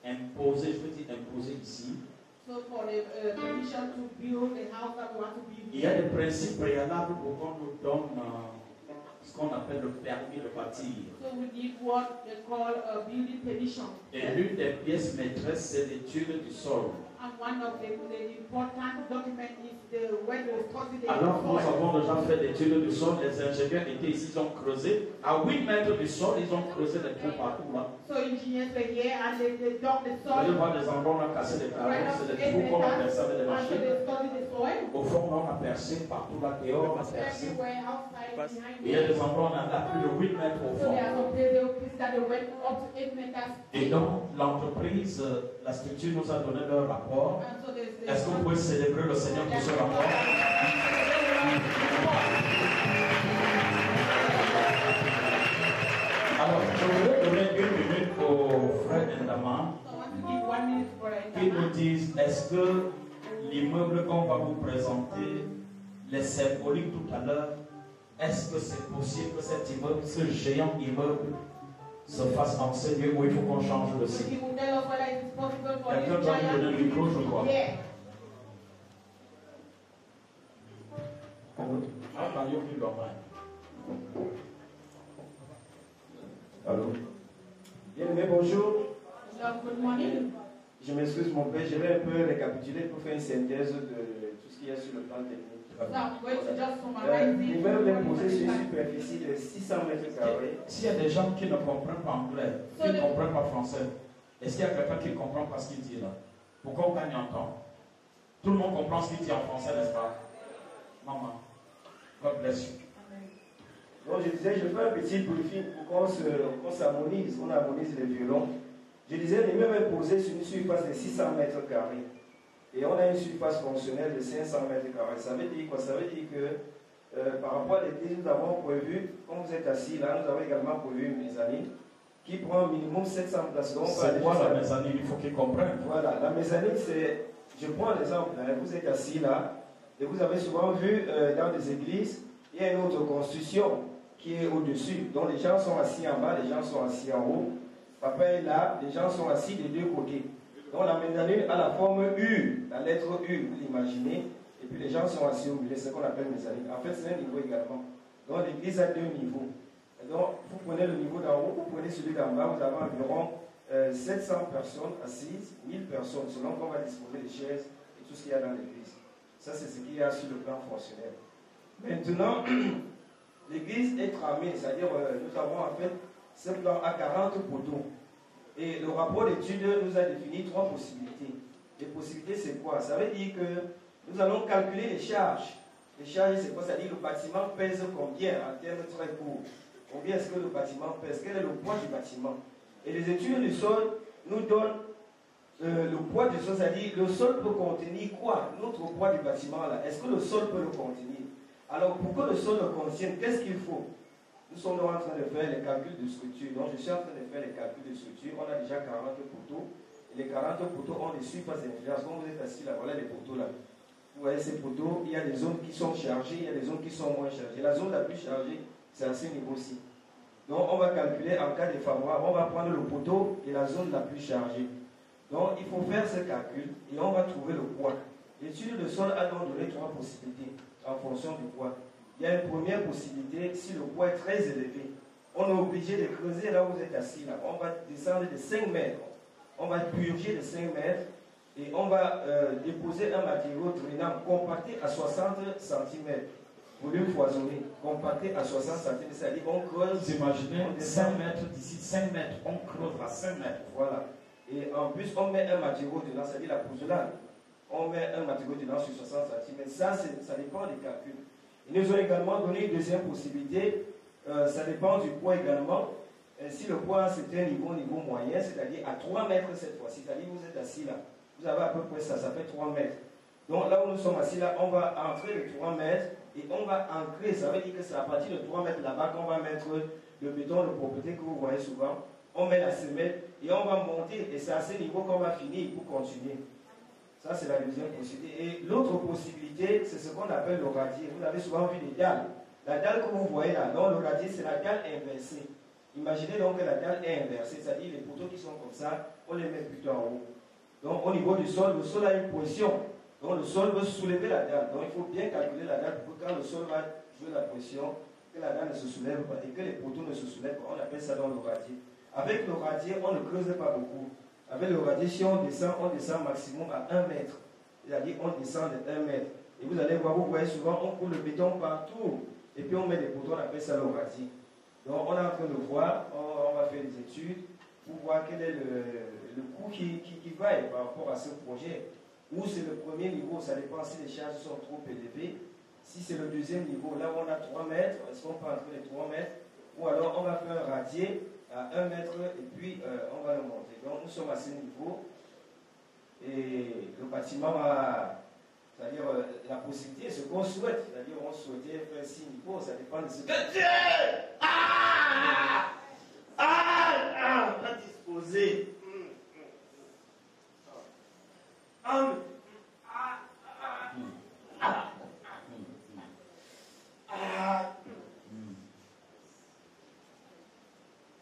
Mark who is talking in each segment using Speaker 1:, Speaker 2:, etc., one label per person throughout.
Speaker 1: imposer, je veux dire imposer ici.
Speaker 2: So for the permission to build the house that we want to build.
Speaker 1: Il y a des principes préalables pour qu'on nous donne ce qu'on appelle le permis de bâtir.
Speaker 2: So we need what they call a building permission.
Speaker 1: Et l'une des pièces maîtresses, c'est l'étude du sol.
Speaker 2: And one of the important documents is when the study the
Speaker 1: Alors nous
Speaker 2: soil.
Speaker 1: avons déjà fait l'étude du sol, les ingénieurs étaient ici, ils ont creusé. À 8 mètres du sol, ils ont creusé des trous partout là.
Speaker 2: So engineers were here and they dug the
Speaker 1: Vous allez
Speaker 2: soil.
Speaker 1: voir des endroits où on a cassé des carreaux,
Speaker 2: Right up
Speaker 1: c'est
Speaker 2: to
Speaker 1: des
Speaker 2: 8
Speaker 1: trous qu'on a
Speaker 2: meters.
Speaker 1: percé avec des
Speaker 2: And so
Speaker 1: machines.
Speaker 2: they studied the soil.
Speaker 1: Au fond, on a percé partout là, dehors, on a percé.
Speaker 2: Everywhere outside behind
Speaker 1: Il y a
Speaker 2: me.
Speaker 1: des endroits où on a plus de 8 mètres au
Speaker 2: So
Speaker 1: fond.
Speaker 2: there are some places that they went up to 8 meters.
Speaker 1: Et donc, l'entreprise, la structure nous a donné leur rapport.
Speaker 2: And so there's
Speaker 1: Est-ce que vous pouvez célébrer le Seigneur pour ce rapport? Alors, je voudrais donner 1 minute aux frères Ndama
Speaker 2: So I want to give 1 minute for
Speaker 1: qui
Speaker 2: it.
Speaker 1: nous disent, est-ce que l'immeuble qu'on va vous présenter, les symboliques tout à l'heure, est-ce que c'est possible que cet immeuble, ce géant immeuble, se fasse en ce lieu où il faut qu'on change de
Speaker 2: So
Speaker 1: site?
Speaker 2: he will tell us whether it is possible for
Speaker 1: Quelqu'un
Speaker 2: this
Speaker 1: doit me
Speaker 2: giant
Speaker 1: donner le micro, je crois.
Speaker 2: yeah.
Speaker 1: Ah, Mario qui doit mal.
Speaker 3: Allô? Bien-aimé, bonjour.
Speaker 2: Love, good morning.
Speaker 3: Je m'excuse, mon père. Je vais un peu récapituler pour faire une synthèse de tout ce qu'il y a sur le plan technique.
Speaker 2: So I'm going to just summarize it.
Speaker 3: L'immeuble est posé sur une superficie de 600 mètres carrés.
Speaker 1: S'il y a des gens qui ne comprennent pas anglais, qui ne comprennent pas français, est-ce qu'il y a quelqu'un qui comprend pas ce qu'il dit là? Pourquoi on gagne en temps? Tout le monde comprend ce qu'il dit en français, n'est-ce pas? Maman, God bless you.
Speaker 3: Donc je disais, je fais un petit briefing pour qu'on s'harmonise, on harmonise les violons. Je disais, l'immeuble est posé sur une surface de 600 mètres carrés. Et on a une surface fonctionnelle de 500 mètres carrés. Ça veut dire quoi? Ça veut dire que par rapport à l'église, nous avons prévu, comme vous êtes assis là, nous avons également prévu une mezzanine qui prend un minimum 700 places.
Speaker 1: C'est quoi la mezzanine? Il faut qu'ils comprennent.
Speaker 3: Voilà, la mezzanine, c'est, je prends un exemple, hein, vous êtes assis là, et vous avez souvent vu dans des églises, il y a une autre construction qui est au-dessus. Donc les gens sont assis en bas, les gens sont assis en haut. Papa est là, les gens sont assis des deux côtés. Donc la mezzanine a la forme U, la lettre U, vous l'imaginez, et puis les gens sont assis au milieu, c'est ce qu'on appelle mezzanine. En fait, c'est un niveau également. Donc l'église a 2 niveaux. Et donc vous prenez le niveau d'en haut, vous prenez celui d'en bas, vous avez environ 700 personnes assises, 1000 personnes, selon qu'on va disposer des chaises et tout ce qu'il y a dans l'église. Ça, c'est ce qu'il y a sur le plan fonctionnel. Maintenant, l'église est tramée, c'est-à-dire nous avons en fait ce plan à 40 poteaux. Et le rapport d'étude nous a défini 3 possibilités. Les possibilités, c'est quoi? Ça veut dire que nous allons calculer les charges. Les charges, c'est quoi? C'est-à-dire le bâtiment pèse combien en termes très courts? Combien est-ce que le bâtiment pèse? Quel est le poids du bâtiment? Et les études du sol nous donnent le poids du sol, c'est-à-dire le sol peut contenir quoi? Notre poids du bâtiment là, est-ce que le sol peut le contenir? Alors pour que le sol le contienne, qu'est-ce qu'il faut? Nous sommes donc en train de faire les calculs de structure. Donc je suis en train de faire les calculs de structure. On a déjà 40 poteaux. Et les 40 poteaux ont des surfaces d'influence. Comme vous êtes assis là, voilà les poteaux là. Vous voyez ces poteaux, il y a des zones qui sont chargées, il y a des zones qui sont moins chargées. La zone la plus chargée, c'est à ce niveau-ci. Donc on va calculer en cas défavorable, on va prendre le poteau et la zone la plus chargée. Donc il faut faire ce calcul et on va trouver le poids. L'étude de sol a donc donné 3 possibilités en fonction du poids. Il y a une première possibilité, si le poids est très élevé, on est obligé de creuser là où vous êtes assis là. On va descendre de 5 mètres. On va purger de 5 mètres et on va déposer un matériau drainant compacté à 60 cm. Volume foisonné, compacté à 60 cm, c'est-à-dire on creuse.
Speaker 1: Vous imaginez 5 mètres d'ici, 5 mètres, on creuse à 5 mètres.
Speaker 3: Voilà. Et en plus, on met un matériau dedans, c'est-à-dire la pouzzolane. On met un matériau dedans sur 60 cm. Ça dépend des calculs. Ils nous ont également donné une deuxième possibilité. Ça dépend du poids également. Si le poids c'est un niveau moyen, c'est-à-dire à 3 mètres cette fois-ci, c'est-à-dire vous êtes assis là, vous avez à peu près ça fait 3 mètres. Donc là où nous sommes assis là, on va entrer les 3 mètres et on va ancrer. Ça veut dire que c'est à partir de 3 mètres là-bas qu'on va mettre le béton de propreté que vous voyez souvent. On met la semelle et on va monter. Et c'est à ce niveau qu'on va finir pour continuer. Ça, c'est la deuxième possibilité. Et l'autre possibilité, c'est ce qu'on appelle le radier. Vous avez souvent vu des dalles. La dalle que vous voyez là, non, le radier, c'est la dalle inversée. Imaginez donc que la dalle est inversée, c'est-à-dire les poteaux qui sont comme ça, on les met plutôt en haut. Donc au niveau du sol, le sol a une pression. Donc le sol veut soulever la dalle. Donc il faut bien calculer la dalle pour que quand le sol va jouer la pression, que la dalle ne se soulève pas et que les poteaux ne se soulèvent pas. On appelle ça dans le radier. Avec le radier, on ne creuse pas beaucoup. Avec le radier, si on descend maximum à 1 mètre. C'est-à-dire on descend de 1 mètre. Et vous allez voir, vous voyez souvent, on coule le béton partout. Et puis on met des poteaux, on appelle ça le radier. Donc on est en train de voir, on va faire des études pour voir quel est le coût qui va par rapport à ce projet. Ou c'est le premier niveau, ça dépend si les charges sont trop élevées. Si c'est le deuxième niveau, là où on a 3 mètres, est-ce qu'on peut entrer les 3 mètres? Ou alors on va faire un radier à 1 mètre et puis on va le monter. Donc nous sommes à ce niveau et le bâtiment a, c'est-à-dire la possibilité, ce qu'on souhaite, c'est-à-dire on souhaitait faire 6 niveaux, ça dépend de ce que Dieu a disposé.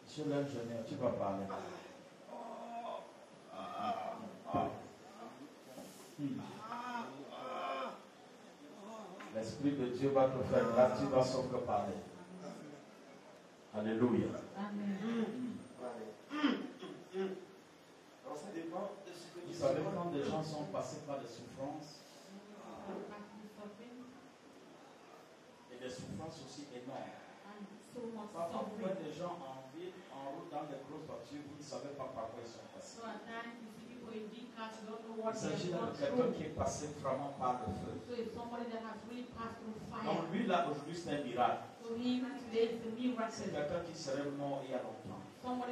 Speaker 1: Monsieur l'ingénieur, tu vas parler. L'Esprit de Dieu va te faire grâce, tu vas sauf que parler. Alléluia.
Speaker 3: Alors ça dépend de ce que
Speaker 1: Vous savez, quand des gens sont passés par des souffrances, et des souffrances aussi énormes. Parfois, vous voyez des gens en ville, en route, dans des grosses voitures, vous ne savez pas par quoi ils sont passés. Il s'agit de quelqu'un qui est passé vraiment par le feu. Donc lui, là, aujourd'hui, c'est un miracle. C'est quelqu'un qui serait mort il y a longtemps. C'est un l'un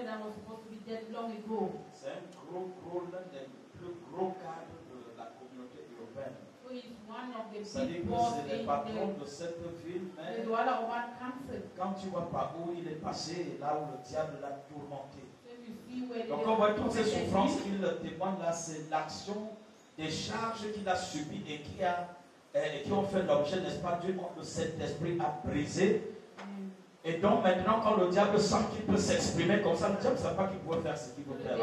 Speaker 1: des plus gros cadres de la communauté européenne. C'est-à-dire que c'est le patron de cette ville, mais quand tu vois par où il est passé, là où le diable l'a tourmenté. Donc on voit toutes ces souffrances qu'il témoigne là, c'est l'action des charges qu'il a subies et qui ont fait l'objet, n'est-ce pas, Dieu, le Saint-Esprit a brisé. Et donc maintenant, quand le diable sent qu'il peut s'exprimer comme ça, le diable ne sait pas qu'il pouvait faire ce qu'il veut faire.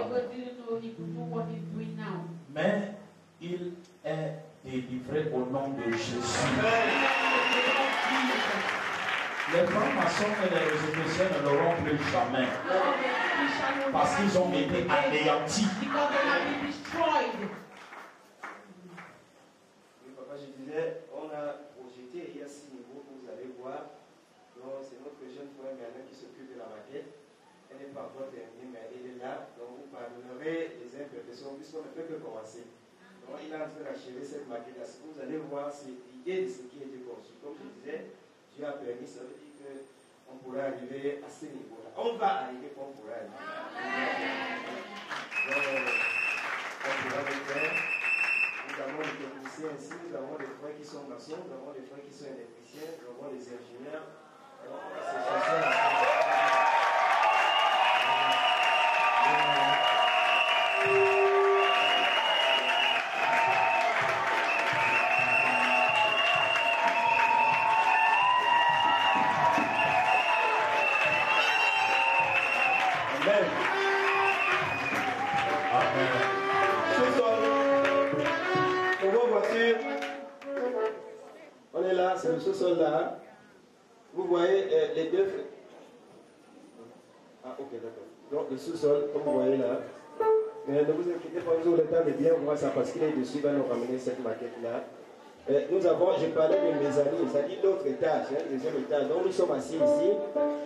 Speaker 1: Mais il est délivré au nom de Jésus. Les francs-maçons et les réseaux ne l'auront plus jamais. Parce qu'ils ont été anéantis.
Speaker 3: Oui, papa, je disais, on a projeté, il y a 6 niveaux que vous allez voir. Donc, c'est notre jeune frère Merlin qui s'occupe de la maquette. Elle n'est pas encore terminée, mais elle est là. Donc, vous pardonnerez les imperfections, puisqu'on ne peut que commencer. Donc, il est en train d'achever cette maquette. Ce que vous allez voir, c'est l'idée de ce qui a été conçu. Comme je disais, Dieu a permis, ça veut dire qu'on pourra arriver à ce niveau-là. On va arriver qu'on pourra arriver. Donc, on pourra le faire. Nous avons des techniciens ici, nous avons des frères qui sont maçons, nous avons des frères qui sont électriciens, nous avons des ingénieurs. Alors, on va se chercher on est là, c'est le sous-sol là. Vous voyez les deux. Ah, ok, d'accord. Donc le sous-sol, comme vous voyez là. Mais ne vous inquiétez pas, nous aurons le temps de bien voir ça parce qu'il est dessus, il va nous ramener cette maquette-là. Nous avons, je parlais de mezzanine, c'est-à-dire l'autre étage, le deuxième étage. Donc nous sommes assis ici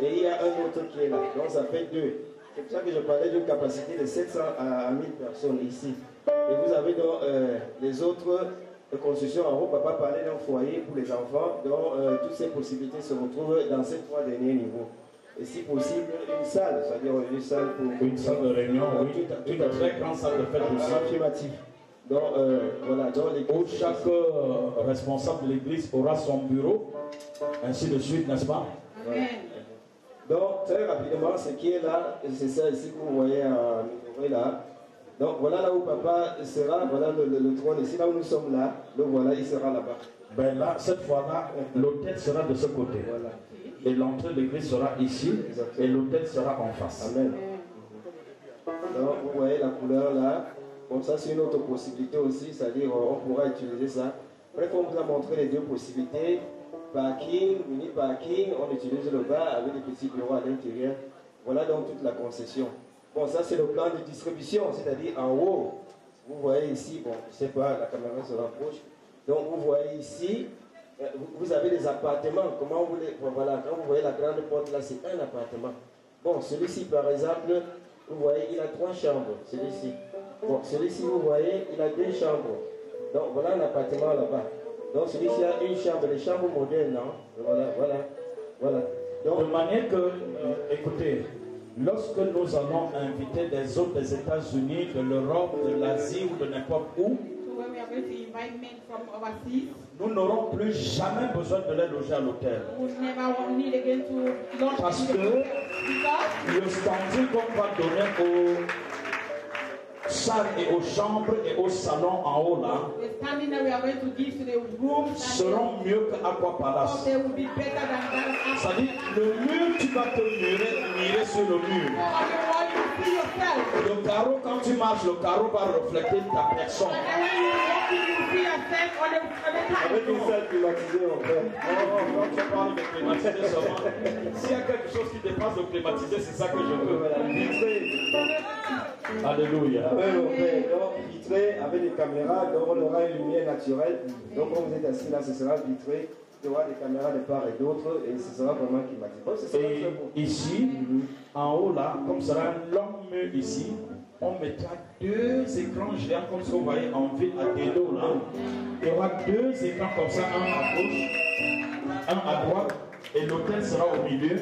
Speaker 3: et il y a un autre qui est là. Donc ça fait 2. C'est pour ça que je parlais d'une capacité de 700 à 1000 personnes ici. Et vous avez donc les autres constructions en haut. Papa parlait d'un foyer pour les enfants. Donc toutes ces possibilités se retrouvent dans ces 3 derniers niveaux. Et si possible, une salle, c'est-à-dire une salle pour...
Speaker 1: Une salle de réunion, oui. Une très grande salle de fête aussi.
Speaker 3: Affirmatif. Donc, voilà, dans les...
Speaker 1: Où chaque responsable de l'église aura son bureau, ainsi de suite, n'est-ce pas?
Speaker 2: Amen.
Speaker 3: Donc, très rapidement, ce qui est là, c'est ça ici que vous voyez là. Donc, voilà là où papa sera, voilà le trône ici, là où nous sommes là. Donc, voilà, il sera là-bas.
Speaker 1: Ben là, cette fois-là, l'autel sera de ce côté.
Speaker 3: Voilà.
Speaker 1: Et l'entrée de l'église sera ici, et l'autel sera en face.
Speaker 3: Amen. Donc, vous voyez la couleur là. Bon, ça c'est une autre possibilité aussi, c'est-à-dire on pourra utiliser ça. Bref, on vous a montré les deux possibilités. Parking, mini parking, on utilise le bas avec des petits bureaux à l'intérieur. Voilà donc toute la concession. Bon, ça c'est le plan de distribution, c'est-à-dire en haut. Vous voyez ici, bon, je ne sais pas, la caméra se rapproche. Donc vous voyez ici, vous avez des appartements. Comment vous les... Bon, voilà, quand vous voyez la grande porte là, c'est un appartement. Bon, celui-ci par exemple, vous voyez, il a 3 chambres, celui-ci. Bon, celui-ci, vous voyez, il a 2 chambres. Donc voilà un appartement là-bas. Donc celui-ci a une chambre, les chambres modernes, non? Voilà. Donc,
Speaker 1: de manière que, écoutez, lorsque nous allons inviter des autres des États-Unis, de l'Europe, de l'Asie ou de n'importe où,
Speaker 2: So when we are going to invite men from overseas,
Speaker 1: nous n'aurons plus jamais besoin de les loger à l'hôtel.
Speaker 2: we will never need again to launch
Speaker 1: Parce
Speaker 2: in the
Speaker 1: que
Speaker 2: because
Speaker 1: le standing qu'on va donner aux salles et aux chambres et aux salons en haut là
Speaker 2: the standing that we are going to give to the rooms
Speaker 1: seront mieux qu'Aqua Palace.
Speaker 2: they will be better than that.
Speaker 1: C'est-à-dire, le mur, tu vas te mirer sur le mur.
Speaker 2: On the wall you see yourself.
Speaker 1: Le carreau, quand tu marches, le carreau va refléter ta personne.
Speaker 2: And then when you walk in, you see yourself on the
Speaker 3: avec une salle climatisée, on fait.
Speaker 1: Quand tu parles de climatiser seulement, s'il y a quelque chose qui dépasse le climatisé, c'est ça que je veux.
Speaker 3: Voilà, vitré.
Speaker 1: Alléluia.
Speaker 3: On fait donc vitré avec des caméras, donc on aura une lumière naturelle. Donc quand vous êtes assis là, ce sera vitré. Il y aura des caméras de part et d'autre et ce sera vraiment climatisé. Donc, ce sera très beau.
Speaker 1: Et ici, en haut là, comme ce sera un long mur ici, on mettra 2 écrans géants comme ce que vous voyez en ville à Dedo là. Il y aura 2 écrans comme ça, un à gauche, un à droite, et l'hôtel sera au milieu.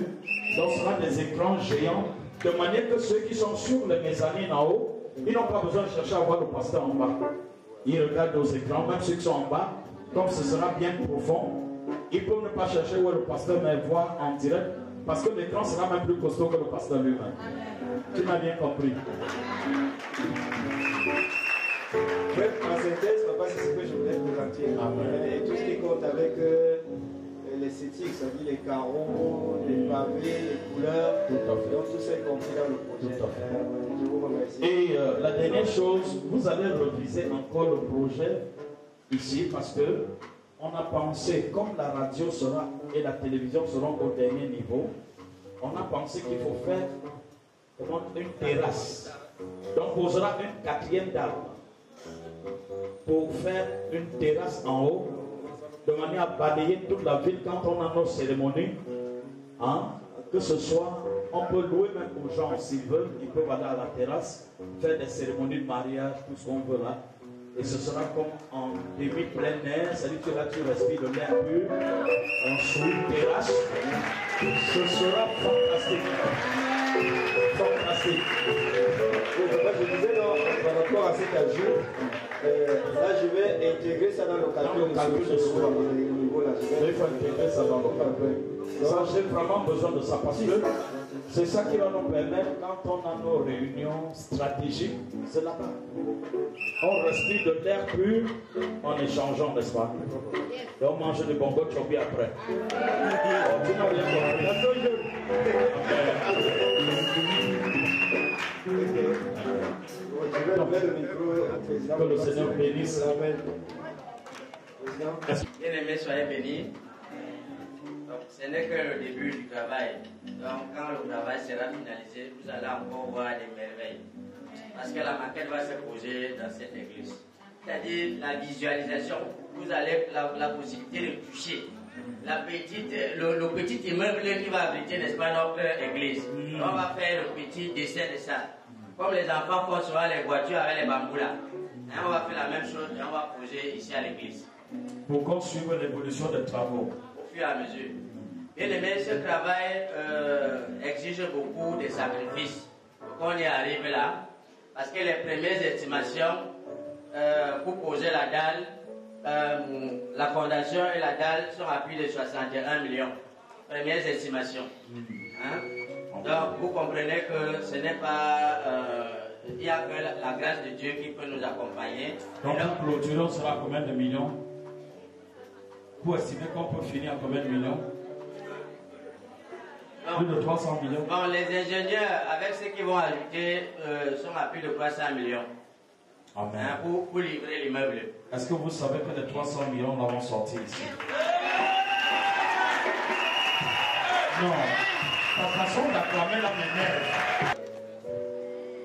Speaker 1: Donc ce sera des écrans géants, de manière que ceux qui sont sur les mezzanines en haut, ils n'ont pas besoin de chercher à voir le pasteur en bas. Ils regardent aux écrans, même ceux qui sont en bas, comme ce sera bien profond, ils peuvent ne pas chercher où est le pasteur, mais voir en direct, parce que l'écran sera même plus costaud que le pasteur lui-même. Tu m'as bien compris.
Speaker 3: Bref, en synthèse, papa, c'est ce que je voulais présenter. Et tout ce qui compte avec l'esthétique, c'est-à-dire les carreaux, les pavés, les couleurs, donc tout ça est compris dans le projet. Je vous remercie.
Speaker 1: Et la dernière chose, vous allez reviser encore le projet ici, parce que on a pensé, comme la radio sera et la télévision seront au dernier niveau, on a pensé qu'il faut faire une terrasse. Donc on posera une 4e dalle pour faire une terrasse en haut, de manière à balayer toute la ville quand on a nos cérémonies. Hein, que ce soit, on peut louer même aux gens s'ils veulent, ils peuvent aller à la terrasse, faire des cérémonies de mariage, tout ce qu'on veut là. Et ce sera comme en demi-plein air, c'est-à-dire que là tu respires de l'air pur, sur une terrasse. Ce sera fantastique. Fantastique.
Speaker 3: Je disais par rapport à cet ajout, là je vais intégrer ça dans le calcul de soi.
Speaker 1: Il faut intégrer ça dans le calcul. Ça, j'ai vraiment besoin de ça parce que c'est ça qui va nous permettre, quand on a nos réunions stratégiques, c'est là-bas. On respire de l'air pur en échangeant, n'est-ce pas? Et on mange des bonbons chobi après. Tu n'as rien compris. Que le Seigneur bénisse.
Speaker 4: Bien-aimés, soyez bénis. Donc, ce n'est que le début du travail. Donc, quand le travail sera finalisé, vous allez encore voir des merveilles. Parce que la maquette va se poser dans cette église. C'est-à-dire la visualisation. Vous avez la possibilité de toucher le petit immeuble qui va abriter, n'est-ce pas, notre église. On va faire le petit dessin de ça. Comme les enfants font souvent les voitures avec les bambous là. Et on va faire la même chose et on va poser ici à l'église.
Speaker 1: Pour qu'on suive l'évolution des travaux.
Speaker 4: Au fur et à mesure. Bien aimé, ce travail exige beaucoup de sacrifices pour qu'on y arrive là. Parce que les premières estimations pour poser la dalle, la fondation et la dalle sont à plus de 61 millions. Premières estimations. Hein? Donc vous comprenez que ce n'est pas... il n'y a que la grâce de Dieu qui peut nous accompagner.
Speaker 1: Donc la clôture sera combien de millions? Pour estimer qu'on peut finir à combien de millions?
Speaker 4: Donc
Speaker 1: Plus de 300 millions.
Speaker 4: Bon, les ingénieurs, avec ceux qui vont ajouter, sont à plus de 300 millions.
Speaker 1: Amen.
Speaker 4: Hein, pour livrer l'immeuble.
Speaker 1: Est-ce que vous savez que les 300 millions l'avons sorti ici? Non. Ta façon d'acclamer la m'énerve.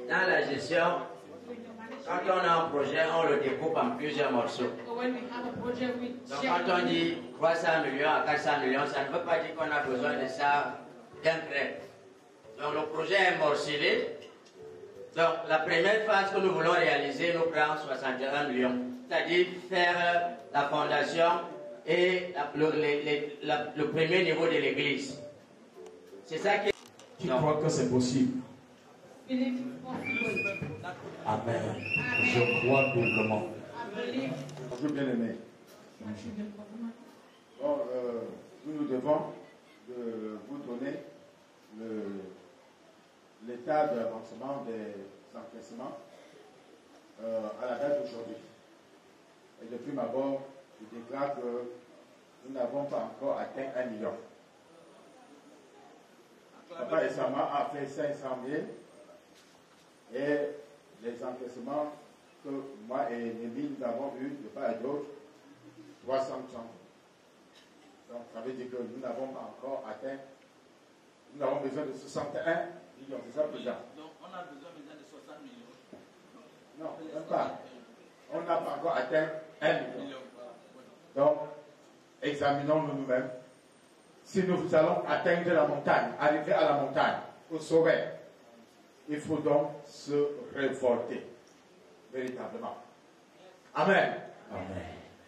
Speaker 4: Dans la gestion, quand on a un projet, on le découpe en plusieurs morceaux.
Speaker 2: So when we have a project, we
Speaker 4: Donc
Speaker 2: share
Speaker 4: quand on dit 300 millions à 400 millions, ça ne veut pas dire qu'on a besoin de ça d'un trait. Donc le projet est morcelé. Donc la première phase que nous voulons réaliser nous prend 61 millions. C'est-à-dire faire la fondation et le premier niveau de l'église. C'est ça qui...
Speaker 1: Tu crois que c'est possible?
Speaker 2: believe it's possible.
Speaker 1: Amen. Je crois doublement.
Speaker 2: I believe.
Speaker 5: Bonjour bien-aimé. Bon, nous devons vous donner l'état d'avancement des encaissements à la date d'aujourd'hui. Et depuis ma abord, je déclare que nous n'avons pas encore atteint 1 million. Papa récemment a fait 500 000 et les encaissements que moi et Némi nous avons eu de part et d'autre, 300 ans. Donc ça veut dire que nous n'avons pas encore atteint, nous avons besoin de 61 millions, c'est ça déjà?
Speaker 6: Donc on a besoin de 60 millions.
Speaker 5: Non, même pas. On n'a pas encore atteint 1 million. Donc, examinons-nous nous-mêmes. Si nous allons atteindre la montagne, arriver à la montagne, au sommet, il faut donc se révolter, véritablement. Amen.
Speaker 1: Amen.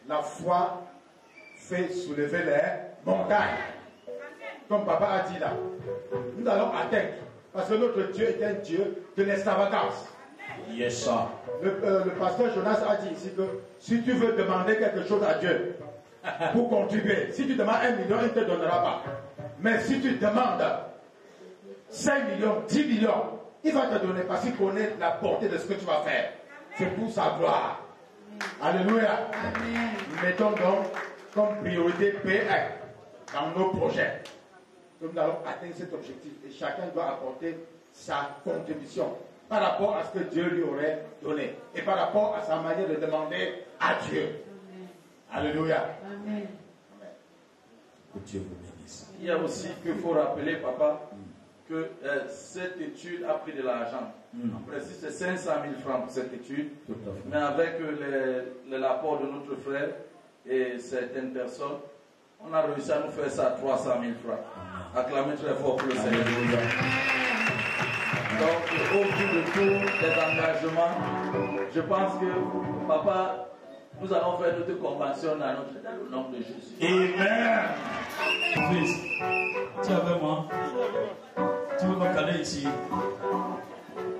Speaker 5: La foi fait soulever les montagnes. Comme papa a dit là, nous allons atteindre. Parce que notre Dieu est un Dieu de l'extravagance.
Speaker 1: Yes, sir.
Speaker 5: Le pasteur Jonas a dit ici que si tu veux demander quelque chose à Dieu pour contribuer, si tu demandes 1 million, il ne te donnera pas. Mais si tu demandes 5 millions, 10 millions, il va te donner parce qu'il connaît la portée de ce que tu vas faire. C'est pour sa gloire. Alléluia. Mettons donc comme priorité P1 dans nos projets. Nous allons atteindre cet objectif et chacun doit apporter sa contribution par rapport à ce que Dieu lui aurait donné et par rapport à sa manière de demander à Dieu. Amen. Alléluia.
Speaker 2: Amen.
Speaker 1: Que Dieu vous bénisse.
Speaker 6: Il y a aussi qu'il faut rappeler, papa, que cette étude a pris de l'argent. En principe, c'est 500 000 francs pour cette étude.
Speaker 1: Tout à fait.
Speaker 6: Mais avec l'apport de notre frère et certaines personnes, on a réussi à nous faire ça à 300 000 francs. Acclamez très fort pour le Seigneur. Donc, au bout de tous les engagements, je pense que, papa, nous allons faire notre convention dans le nom de Jésus.
Speaker 1: Amen. Fils, tu es avec moi? Tu veux me caler ici?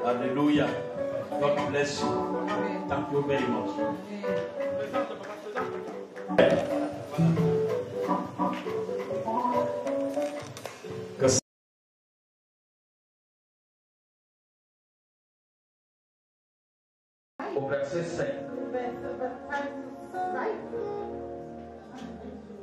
Speaker 1: Alléluia. God bless you. Thank you very much. Au verset 5,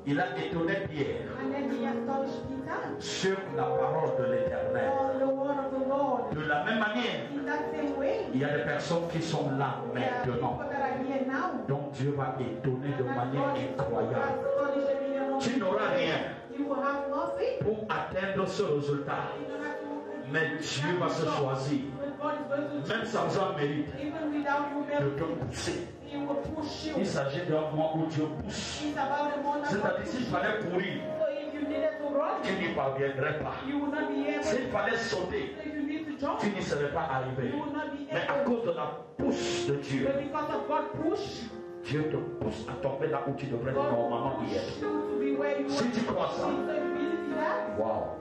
Speaker 1: il a étonné Pierre
Speaker 2: And then he astonished Peter.
Speaker 1: sur la parole de l'Éternel.
Speaker 2: Oh, the word of the Lord.
Speaker 1: De la même manière,
Speaker 2: In that same way,
Speaker 1: il y a des personnes qui sont là
Speaker 2: there are
Speaker 1: maintenant,
Speaker 2: people that are here now.
Speaker 1: dont Dieu va étonner de
Speaker 2: And
Speaker 1: manière
Speaker 2: God
Speaker 1: incroyable.
Speaker 2: astonish them in your own
Speaker 1: Tu n'auras
Speaker 2: way.
Speaker 1: rien
Speaker 2: You will have nothing.
Speaker 1: pour atteindre ce résultat,
Speaker 2: You don't have to-
Speaker 1: mais Dieu va se choisir,
Speaker 2: But God is going to
Speaker 1: même sans un mérite,
Speaker 2: even without
Speaker 1: de
Speaker 2: humility,
Speaker 1: te pousser.
Speaker 2: He will push you.
Speaker 1: Il s'agit d'un moment où Dieu pousse.
Speaker 2: It's about the moment.
Speaker 1: C'est-à-dire, s'il fallait courir,
Speaker 2: So if you needed to run,
Speaker 1: tu n'y parviendrais pas.
Speaker 2: you will not be able.
Speaker 1: S'il fallait sauter,
Speaker 2: If you need to jump,
Speaker 1: tu n'y serais pas arrivé.
Speaker 2: you will not be
Speaker 1: Mais à
Speaker 2: able.
Speaker 1: cause de la pousse de Dieu,
Speaker 2: But because of God push,
Speaker 1: Dieu te pousse à tomber là où tu devrais
Speaker 2: God
Speaker 1: normalement
Speaker 2: will
Speaker 1: y
Speaker 2: push
Speaker 1: être.
Speaker 2: you to be where you
Speaker 1: Si
Speaker 2: want
Speaker 1: tu crois ça,
Speaker 2: to be. So if you believe that,
Speaker 1: waouh,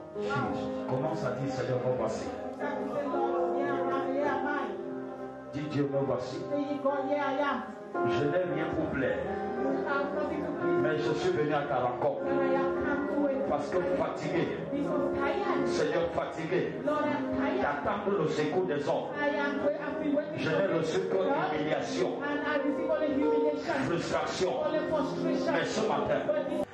Speaker 1: commence à dire Seigneur, me voici.
Speaker 2: that will say, Lord, here am I.
Speaker 1: Dis Dieu, me voici.
Speaker 2: Say, God, here I am.
Speaker 1: Je n'ai rien pour plaire,
Speaker 2: You have nothing to please,
Speaker 1: mais je suis venu à ta rencontre.
Speaker 2: but I have come to it.
Speaker 1: Parce que fatigué,
Speaker 2: Because tired.
Speaker 1: Seigneur fatigué,
Speaker 2: Lord, I'm tired.
Speaker 1: d'attendre le secours des hommes.
Speaker 2: I've been waiting
Speaker 1: Je
Speaker 2: for
Speaker 1: n'ai
Speaker 2: you,
Speaker 1: reçu que
Speaker 2: God,
Speaker 1: l'humiliation,
Speaker 2: and I receive only humiliation,
Speaker 1: frustration.
Speaker 2: only frustration.
Speaker 1: Mais ce matin,
Speaker 2: But this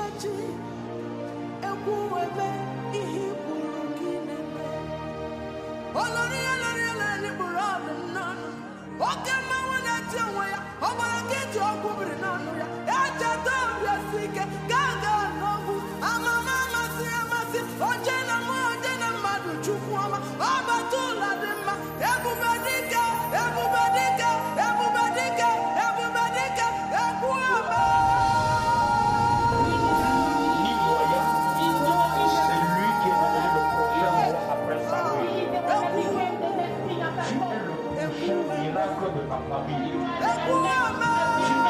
Speaker 1: Tu es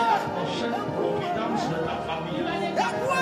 Speaker 1: la prochaine providence de ta famille.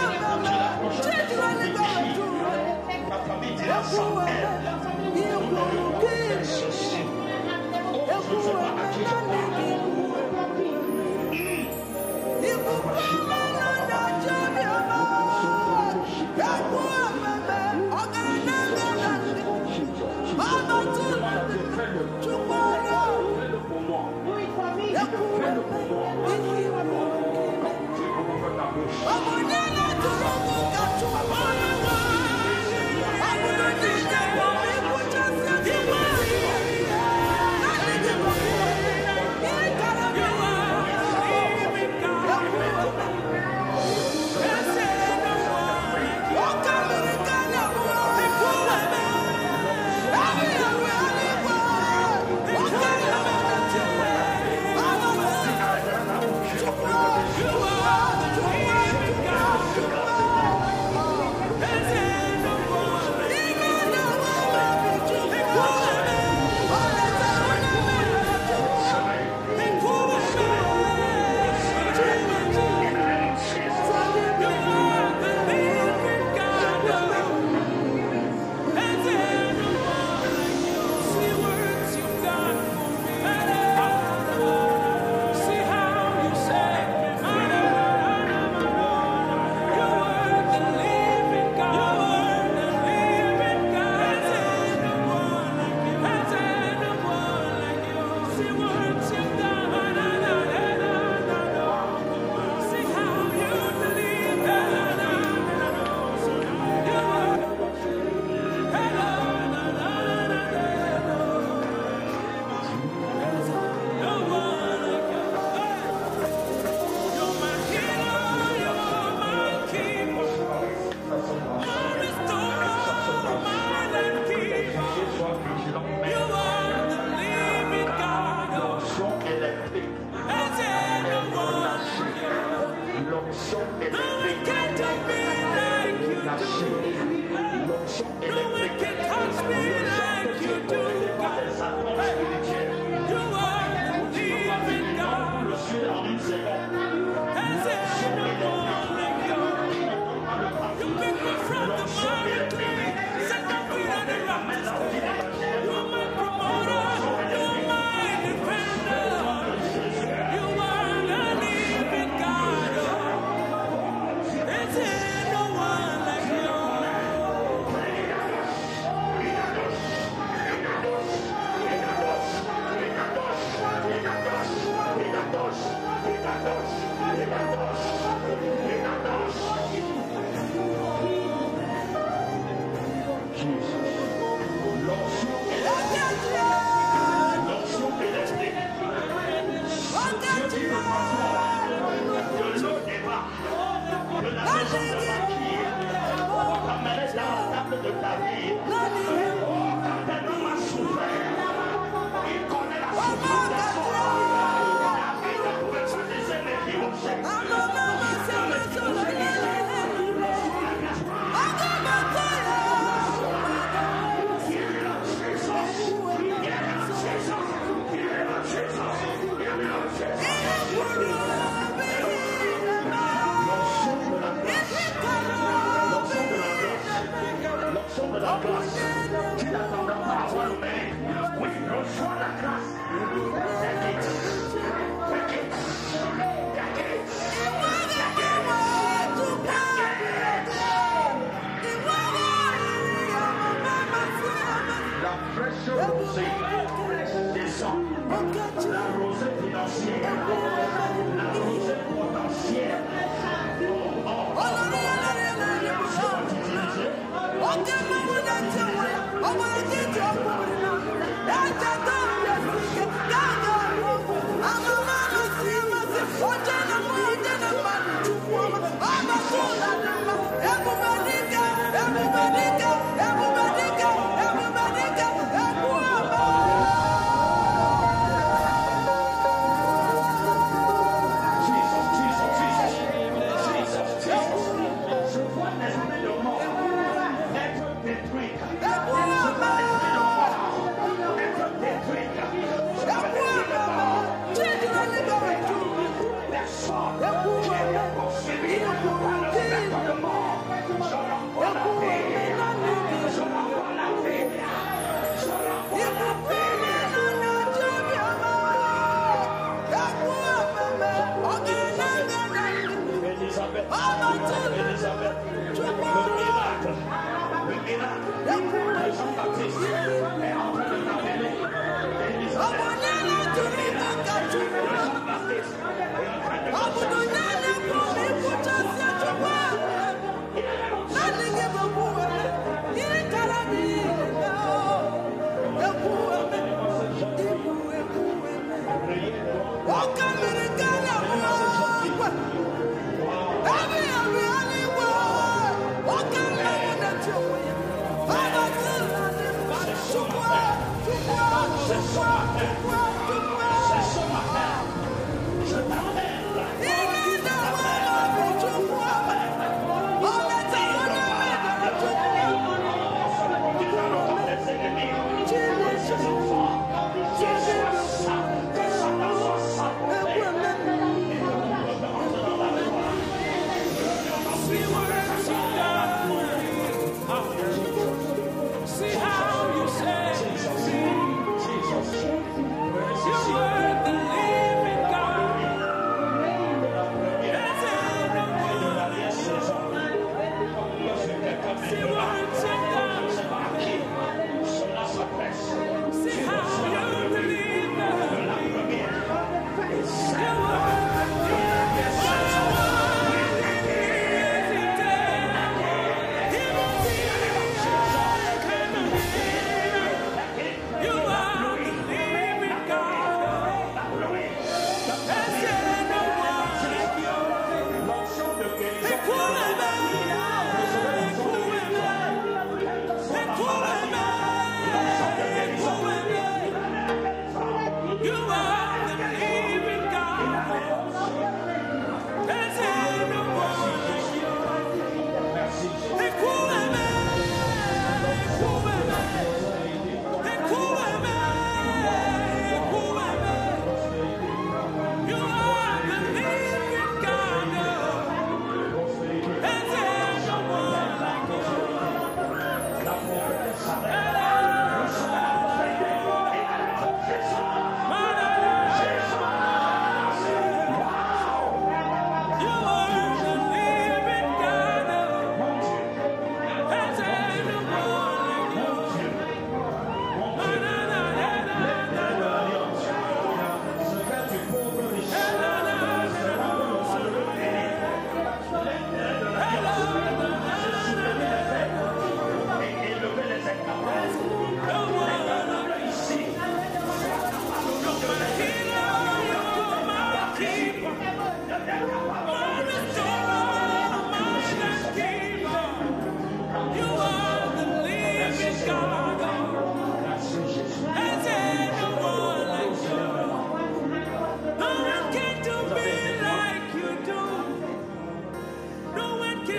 Speaker 7: What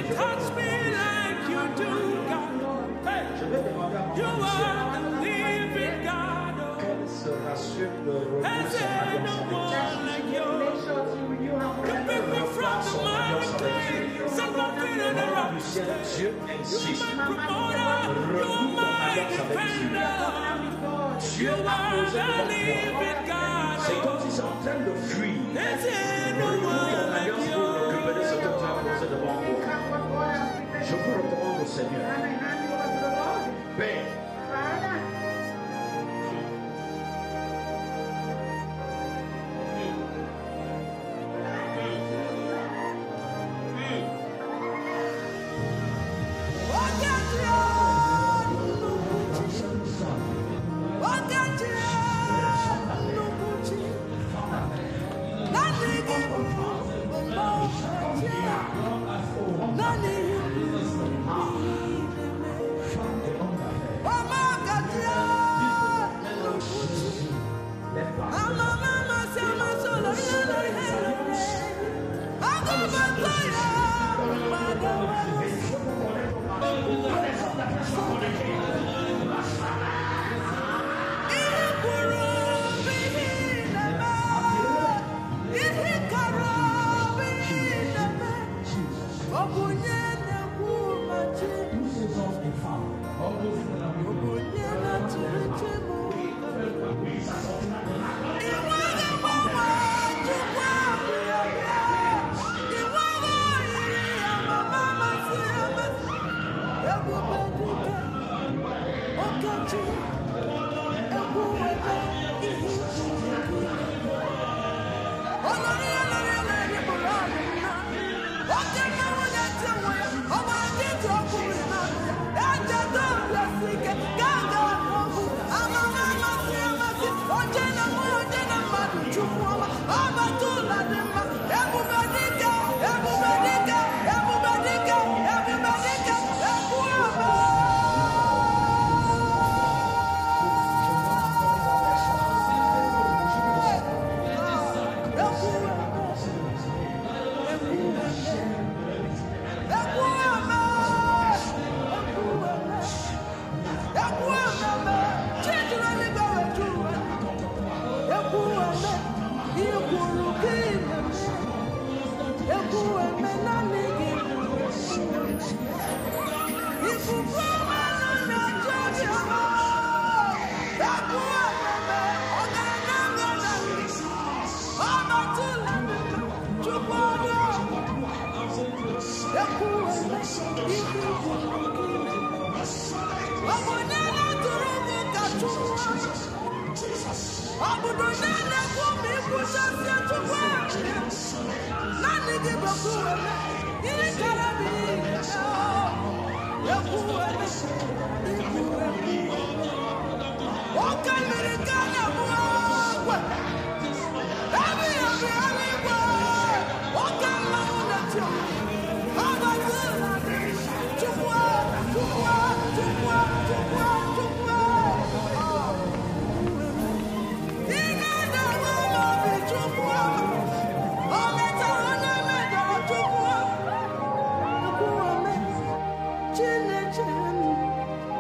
Speaker 7: touch me like you do, God. Hey, you are the living God. There's no one like you. You pick me from the miry clay, set my feet on the rock. You my promoter, you are my defender. You are the living God.
Speaker 1: C'est comme si c'est en train de fuir.
Speaker 7: There's no one like you.
Speaker 1: Je vous recommande au Seigneur. Père,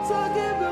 Speaker 7: so give